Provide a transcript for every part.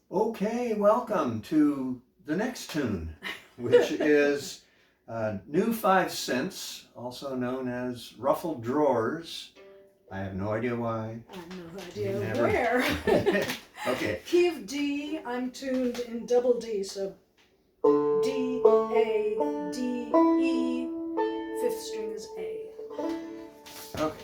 Okay, welcome to the next tune, which is New 5 Cents, also known as Ruffled Drawers. I have no idea why. I have no idea where. Okay. Key of D, I'm tuned in double D, so D, A, D, E, fifth string is A. Okay.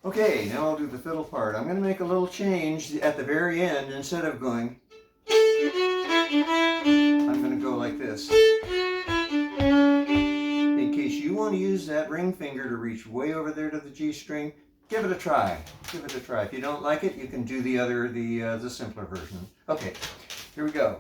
Okay, now I'll do the fiddle part. I'm going to make a little change at the very end. Instead of going, I'm going to go like this. In case you want to use that ring finger to reach way over there to the G string, give it a try. Give it a try. If you don't like it, you can do the simpler version. Okay, here we go.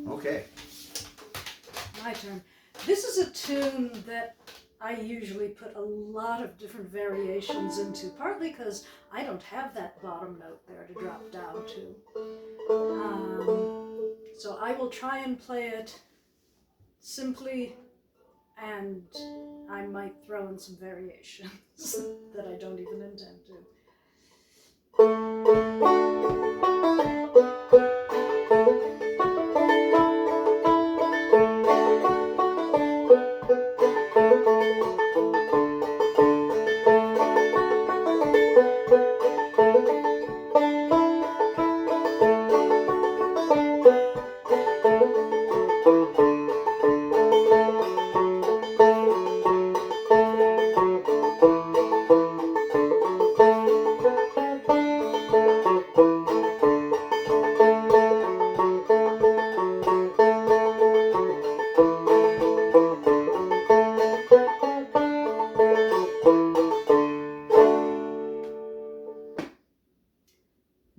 Okay. My turn. This is a tune that I usually put a lot of different variations into, partly because I don't have that bottom note there to drop down to. So I will try and play it simply, and I might throw in some variations that I don't even intend to.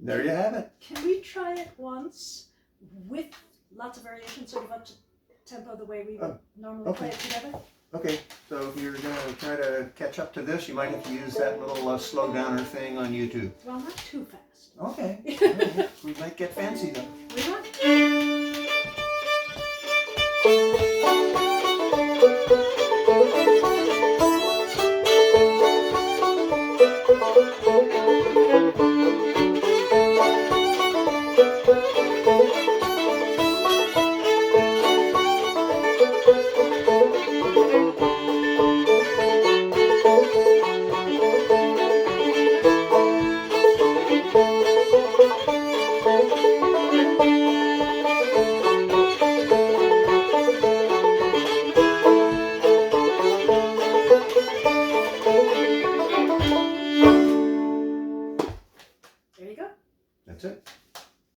There you have it. Can we try it once with lots of variations, sort of up to tempo the way we would normally play it together? Okay, so if you're going to try to catch up to this, you might have to use that little slow downer thing on YouTube. Well, not too fast. Okay. We might get fancy though.